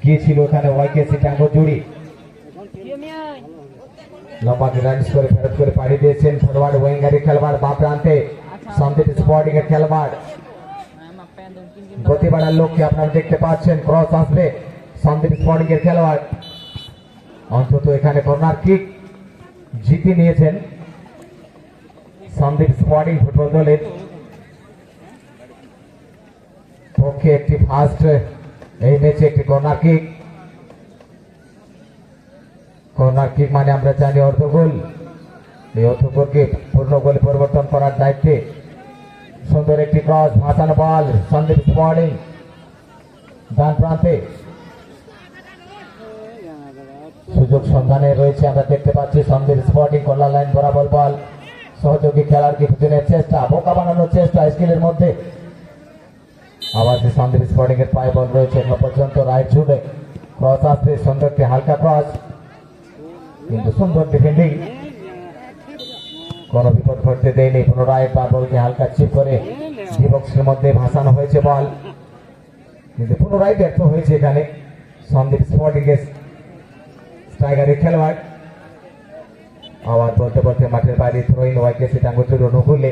গিয়েছিল ওখানে ওয়াইকেসি ট্যাঙ্গো জুড়ি লম্বা রান করে ফেরত করে পাড়ি দিয়েছেন ফরওয়ার্ড উইঙ্গারি খেলোয়াড় বাঁ প্রান্তে সন্দীপ স্পোর্টিং এর খেলোয়াড় গতি বাড়ার লক্ষ্যে আপনারা দেখতে পাচ্ছেন ক্রস আসবে সন্দীপ স্পোর্টিং এর খেলোয়াড় অন্তত এখানে কর্নার কিক জিতে নিয়েছেন সন্দীপ স্পোর্টিং ফুটবল দলের পক্ষে একটি ফার্স্ট এই ম্যাচে একটি কর্নার কিক মানে আমরা জানি অর্ধগোল এই অর্ধগোলকে পূর্ণ গোলে পরিবর্তন করার দায়িত্বে সুন্দর একটি ক্রস ভাসানো বল সন্দীপ স্পোর্টিং ডান প্রান্তে সুযোগ সন্ধানে রয়েছে আমরা দেখতে পাচ্ছি সন্দীপ স্পোর্টিং কল্যাণ লাইন বরাবর বল সহযোগী খেলার কি পিছনের চেষ্টা বোকা বানানোর চেষ্টা স্কিলের মধ্যে আবার যে সন্দীপ স্পোর্টিং এর পায়ে বল রয়েছে এখন পর্যন্ত রাইট ছুটে ক্রস আসবে সুন্দর একটি হালকা ক্রস কিন্তু সুন্দর ডিফেন্ডিং কোন বিপদ ঘটতে দেয়নি পুনরায় একবার বলকে হালকা চিপ করে ডিবক্সের মধ্যে ভাসানো হয়েছে বল কিন্তু পুনরায় ব্যর্থ হয়েছে এখানে সন্দীপ স্পোর্টিং এর স্ট্রাইকারের খেলোয়াড় আবার বলতে বলতে মাঠের বাইরে থ্রোইন ওয়াইকেসি টাঙ্গুচুর অনুকূলে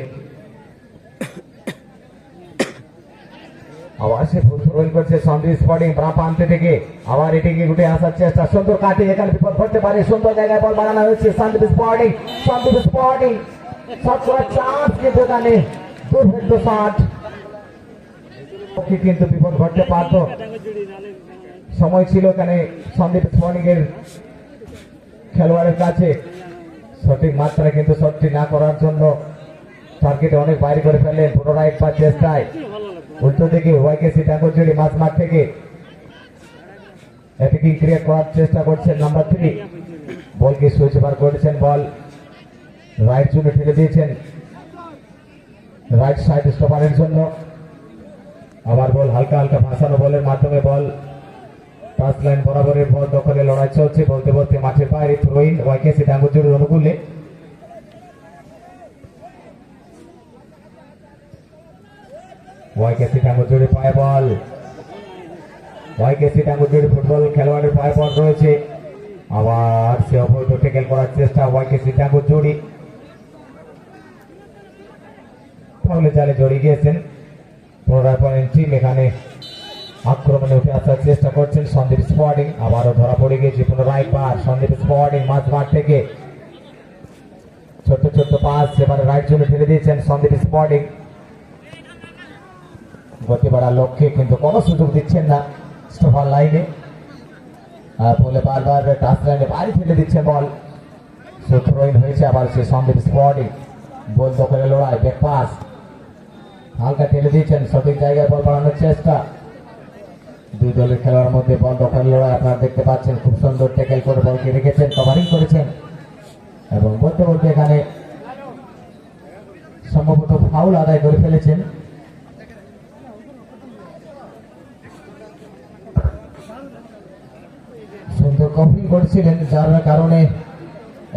আবার সে ফুল থ্রোইন করছে সন্দীপ স্পোর্টিং বাঁ প্রান্তে থেকে আবার এটিকে উঠে আসার চেষ্টা সুন্দর কাটে এখানে বিপদ ঘটতে পারে সুন্দর জায়গায় বল বানানো হয়েছে সন্দীপ স্পোর্টিং শট করার চান্স কিন্তু এখানে দুর্ভেদ্য শট কিন্তু বিপদ ঘটতে পারত সময় ছিল এখানে সন্দীপ স্পোর্টিং এর খেলোয়াড়ের কাছে সঠিক মাত্রায় কিন্তু শটটি না করার জন্য টার্গেটে অনেক বাইরে করে ফেললেন পুনরায় একবার চেষ্টায় উল্টো দিকে ওয়াইকেসি টাঙ্গুচুরি মাঝ মাঠ থেকে অ্যাটাকিং ক্রিয়েট করার চেষ্টা করছেন নাম্বার 3 বলকে সুইচ বার করেছেন বল রাইট জোনে ঠেলে দিয়েছেন রাইট সাইড স্টপারের জন্য আবার বল হালকা হালকা ভাসানো বলের মাধ্যমে বল টাচ লাইন বরাবরের বল দখলে লড়াই চলছে বলতে বলতে মাঠের বাইরে থ্রোইন ওয়াইকেসি টাঙ্গুচুরির অনুকূলে ওয়াইকেসি টাঙ্গুচুরি পায়ে বল ওয়াইকেসি টাঙ্গুচুরি ফুটবল খেলোয়াড়ের পায়ে বল রয়েছে আবার সে অবৈধ ট্যাকেল করার চেষ্টা ওয়াইকেসি টাঙ্গুচুরি ফাউলে জালে জড়িয়ে গিয়েছেন পুনরায় পয়েন্ট টিম এখানে আক্রমণে উঠে আসার চেষ্টা করছেন সন্দীপ স্পোর্টিং আবারও ধরা পড়ে গিয়েছে পুনরায় একবার সন্দীপ স্পোর্টিং মাঝ মাঠ থেকে ছোট্ট ছোট্ট পাস এবারে রাইট জোনে ঠেলে দিয়েছেন সন্দীপ স্পোর্টিং গতি বাড়ার লক্ষ্যে কিন্তু কোনো সুযোগ দিচ্ছেন না স্টোফার লাইনে বলে বারবার টাচ লাইনে বাইরে ফেলে দিচ্ছেন বল থ্রোইন হয়েছে আবার সে সন্দীপ স্পোর্টিং বল দখলে লড়াই ব্যাক পাস হালকা ঠেলে দিয়েছেন সঠিক জায়গায় বল বাড়ানোর চেষ্টা দুই দলের খেলোয়াড়ের মধ্যে বল দখলে লড়াই আপনারা দেখতে পাচ্ছেন খুব সুন্দর ট্যাকেল করে বলকে রেখেছেন কভারিং করেছেন এবং বলতে বলতে এখানে সম্ভবত ফাউল আদায় করে ফেলেছেন সুন্দর কভারিং করেছিলেন যার কারণে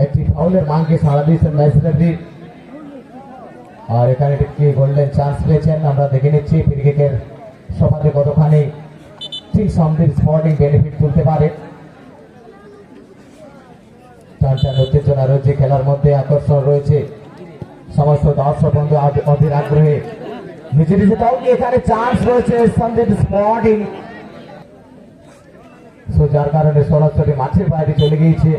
একটি ফাউলের মানকে সাড়া দিয়েছেন ম্যাচ রেফারি আর এখানে একটি গোল্ডেন চান্স পেয়েছেন আমরা দেখে নিচ্ছি ক্রিকেটের সমাজে কতখানি ঠিক সন্দীপ স্পোর্টিং বেনিফিট তুলতে পারে টানটান উত্তেজনা রয়েছে খেলার মধ্যে আকর্ষণ রয়েছে সমস্ত দর্শক বন্ধু অধীর আগ্রহে নিজে নিজে তাও এখানে চান্স রয়েছে সন্দীপ স্পোর্টিং যার কারণে সরাসরি মাঠের বাইরে চলে গিয়েছে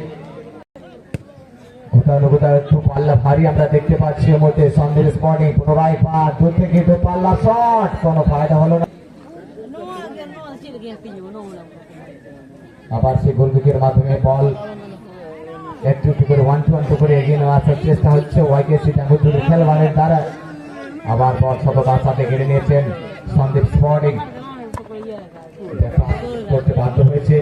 কোথাও একটু পাল্লা ভারী আমরা দেখতে পাচ্ছি এর মধ্যে সন্দীপ স্পোর্টিং পুনরায় পা দূর থেকে দু পাল্লা শট কোনো ফায়দা হলো না আবার সেই গোলকিকের মাধ্যমে বল একটু করে 1-2 করে এগিয়ে নেওয়ার চেষ্টা হচ্ছে ওয়াইকেসি টাঙ্গুচুরি খেলোয়াড়ের দ্বারা আবার বল সততার সাথে কেড়ে নিয়েছেন সন্দীপ স্পোর্টিং করতে বাধ্য হয়েছে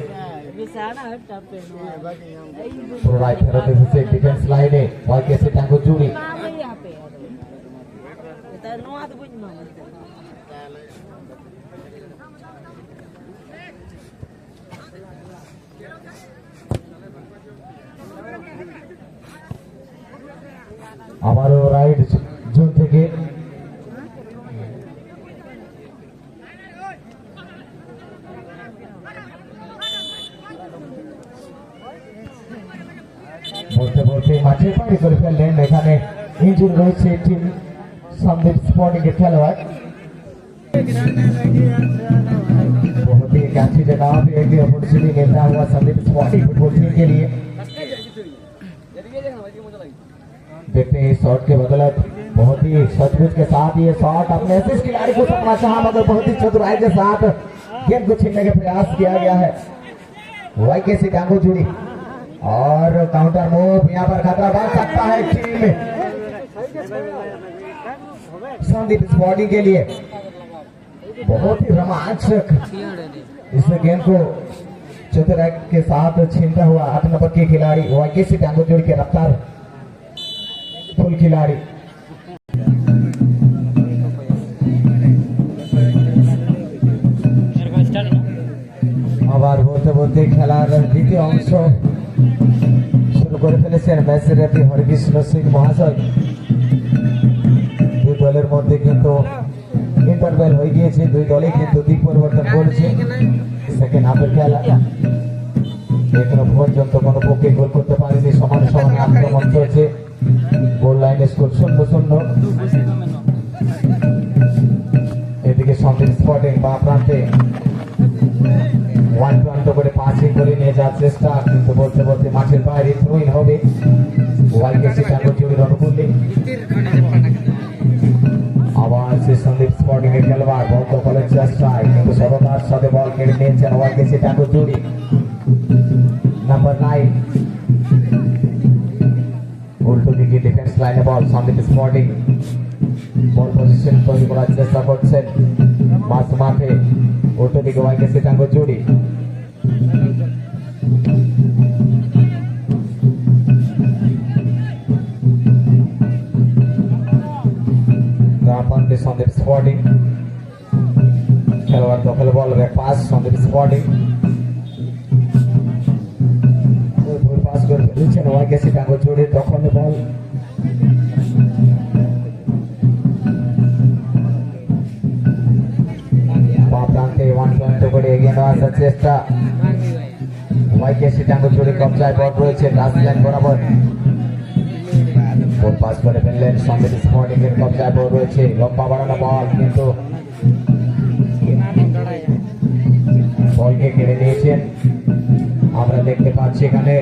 পুনরায় ফেরত এসেছে ডিফেন্স লাইনে ওয়াইকেসি টাঙ্গুচুরি আবারও রাইট জোন থেকে মুহূর্তে মাঠে পাড়ি করে ফেললেন। এখানে ইনজুরি রয়েছে টিম সন্দীপ স্পোর্টিং এর খেলোয়াড়। बहुत ही अच्छी जगह पे एक अपॉर्चुनिटी मिलता हुआ संदीप स्पोर्टिंग फुटबॉल टीम के लिए। देखते हैं शॉट के बदौलत बहुत ही सचमुच के साथ ये शॉट अपने असिस्ट खिलाड़ी को सपना चाहा, मगर बहुत ही चतुराई के साथ गेंद को छीनने का प्रयास किया गया है। वाईकेसी टांगो जुड़ी और काउंटर मूव, यहाँ पर खतरा बन सकता है टीम संदीप स्पोर्टिंग के लिए। बहुत ही रोमांचक इस गेंद को चतुराई के साथ छीनता हुआ 8 नंबर के खिलाड़ी वाईकेसी टांगो जुड़ी के रफ्तार फुल खिलाड़ी। আবার বলতে বলতে খেলার দ্বিতীয় অংশ শুরু করে ফেলেছেন ম্যাচের রেফারি হরিকৃষ্ণ সিং মহাশয়। দুই দলের মধ্যে কিন্তু ইন্টারভেল হয়ে গিয়েছে, দুই দলে কিন্তু দিক পরিবর্তন করেছে। সেকেন্ড হাফের খেলা এখনো পর্যন্ত কোনো পক্ষে গোল করতে পারেনি, সমান সমান আক্রমণ চলছে। গোল লাইনে স্কোর 0-0। এদিকে সন্দীপ স্পোর্টিং বা প্রান্তে 1-2 করে পাসিং করে নিয়ে যাওয়ার চেষ্টা, কিন্তু বলতে বলতে মাঠের বাইরে থ্রোইন হবে ওয়াইকেসি টাঙ্গো জুড়ির অনুকূলে। আবার সে সন্দীপ স্পোর্টিং এর খেলোয়াড় বল দখলের চেষ্টায়, কিন্তু সরকার সাথে বল কেড়ে নিয়েছেন ওয়াইকেসি টাঙ্গো জুড়ি নাম্বার 9। উল্টো দিকে ডিফেন্স লাইনে বল সন্দীপ স্পোর্টিং বল পজিশন তৈরি করার চেষ্টা করছেন মাঝ মাঠে। উল্টো দিকে ওয়াইকেসি টাঙ্গো জুড়ি সন্দীপ স্পোর্টিং খেলোয়াড় দখল ball pass Sandeep Sporting pass করে ফেলছেন ওয়াইকেসি টাঙ্গো জুড়ি দখল বল। প্রান্তে 1-2 করে এগিয়ে নেওয়ার চেষ্টা, ওয়াইকেসি টাঙ্গো জুড়ি কবজায় বল রয়েছে লাস্ট লাইন বরাবর। বল পাস করে ফেললেন সন্দীপ স্পোর্টিং এর কবজায় বল রয়েছে, লম্বা বাড়ানো বল কিন্তু বলকে কেড়ে নিয়েছেন। আমরা দেখতে পাচ্ছি এখানে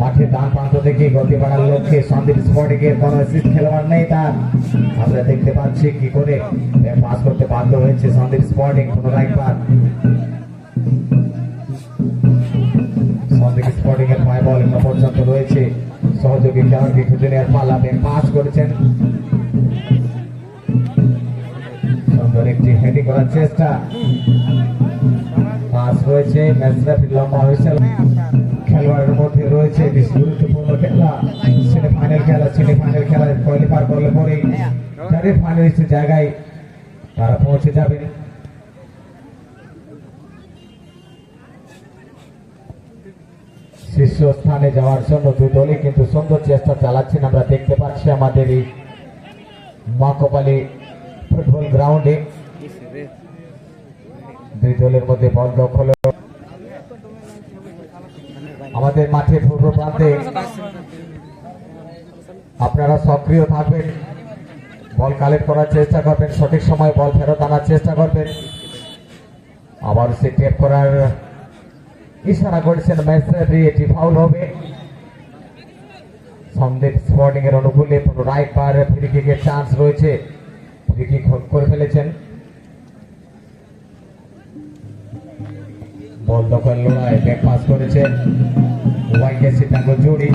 মাঠের ডান প্রান্ত থেকে গতি বাড়ানোর লক্ষ্যে সন্দীপ স্পোর্টিং এর কোন অ্যাসিস্ট খেলোয়াড় নেই তার। আমরা দেখতে পাচ্ছি কি করে পাস করতে বাধ্য হয়েছে সন্দীপ স্পোর্টিং। পুনরায় পাস সন্দীপ স্পোর্টিং এর পায়ে বল এখন পর্যন্ত রয়েছে, সহযোগী খেলোয়াড়কে খুঁজে নেওয়ার পালা, পাস করেছেন। সুন্দর একটি হেডিং করার চেষ্টা, পাস হয়েছে। ম্যাচ রেফারি লম্বা হয়েছে। খেলোয়াড়ের মধ্যে রয়েছে বেশ গুরুত্বপূর্ণ খেলা, সেমিফাইনাল খেলায় কোয়ালিফাই করলে পরেই তাদের ফাইনালিস্টের জায়গায় তারা পৌঁছে যাবেন। শীর্ষস্থানে যাওয়ার জন্য দুই দলই কিন্তু সুন্দর চেষ্টা চালাচ্ছেন। আমরা দেখতে পাচ্ছি আমাদের এই মাকোপালি ফুটবল গ্রাউন্ডে দুই দলের মধ্যে বল দখল। আমাদের মাঠে পূর্ব প্রান্তে আপনারা সক্রিয় থাকবেন, বল কালেক্ট করার চেষ্টা করবেন, সঠিক সময় বল ফেরত আনার চেষ্টা করবেন। আবার সে টেপ করার ইশারা করেছেন ম্যাচ রেফারি, এটি ফাউল হবে। সন্দীপ স্পোর্টিং এর অনুকূলে রাইট বার ফ্রি কিকের চান্স রয়েছে, ফ্রি কিক করে ফেলেছেন। বল দখল লড়াই, ব্যাক পাস করেছেন ওয়াইকেসি টাঙ্গো জুড়ি।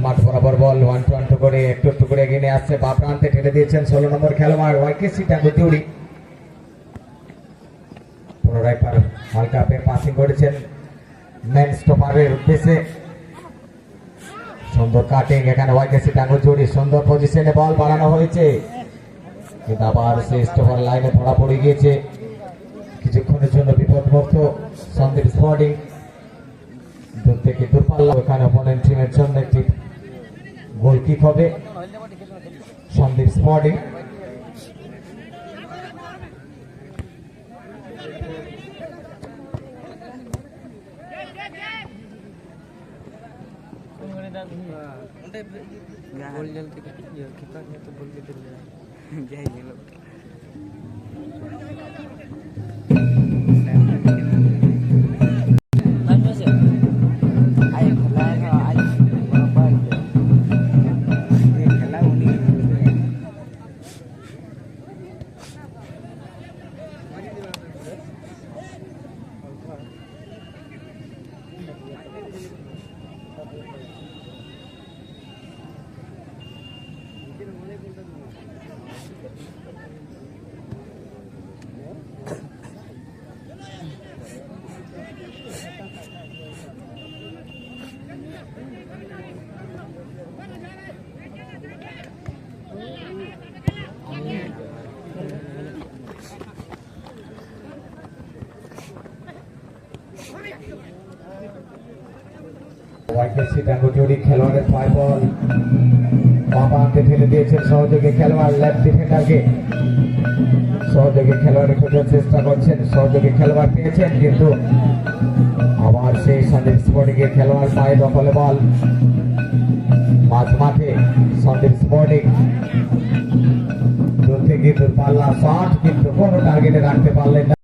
মাঠ বরাবর বল 1-2 করে একটু করে এগিয়ে আসছে, বা প্রান্তে ঠেলে দিয়েছেন 16 নম্বর খেলোয়াড় ওয়াইকেসি টাঙ্গো জুড়ি। পুনরায় হালকা পাসিং করেছেন মেন স্টপারের উদ্দেশ্যে। সুন্দর কাটিং, এখানে ওয়াইকেসি টাঙ্গো জুড়ি সুন্দর পজিশনে বল বাড়ানো হয়েছে, কিন্তু আবার সে স্টপার লাইনে ধরা পড়ে গিয়েছে। কিছুক্ষণের জন্য বিপদমুক্ত সন্দীপ স্পোর্টিং। দূর থেকে দূরপাল্লা, এখানে অপোনেন্ট টিমের জন্য একটি গোল কিক হবে। সন্দীপ স্পোর্টিং बोल जल्दी किपर ने तो बोल के दिल जाए ये लोग জোড়ি খেলোয়াড়ের পায় বল বাবাকে ঠেলে দিয়েছেন সহযোগী খেলোয়াড় লেফট ডিফেন্ডারকে সহযোগী খেলোয়াড় খোঁজার চেষ্টা করছেন সহযোগী খেলোয়াড় পেয়েছেন কিন্তু আবার সেই সন্দীপ স্পোর্টিং এর খেলোয়াড় পায়ে দখলে বল মাঝ মাঠে সন্দীপ স্পোর্টিং দূর থেকে দূরপাল্লা শট কিন্তু কোনো টার্গেটে রাখতে পারলেন না।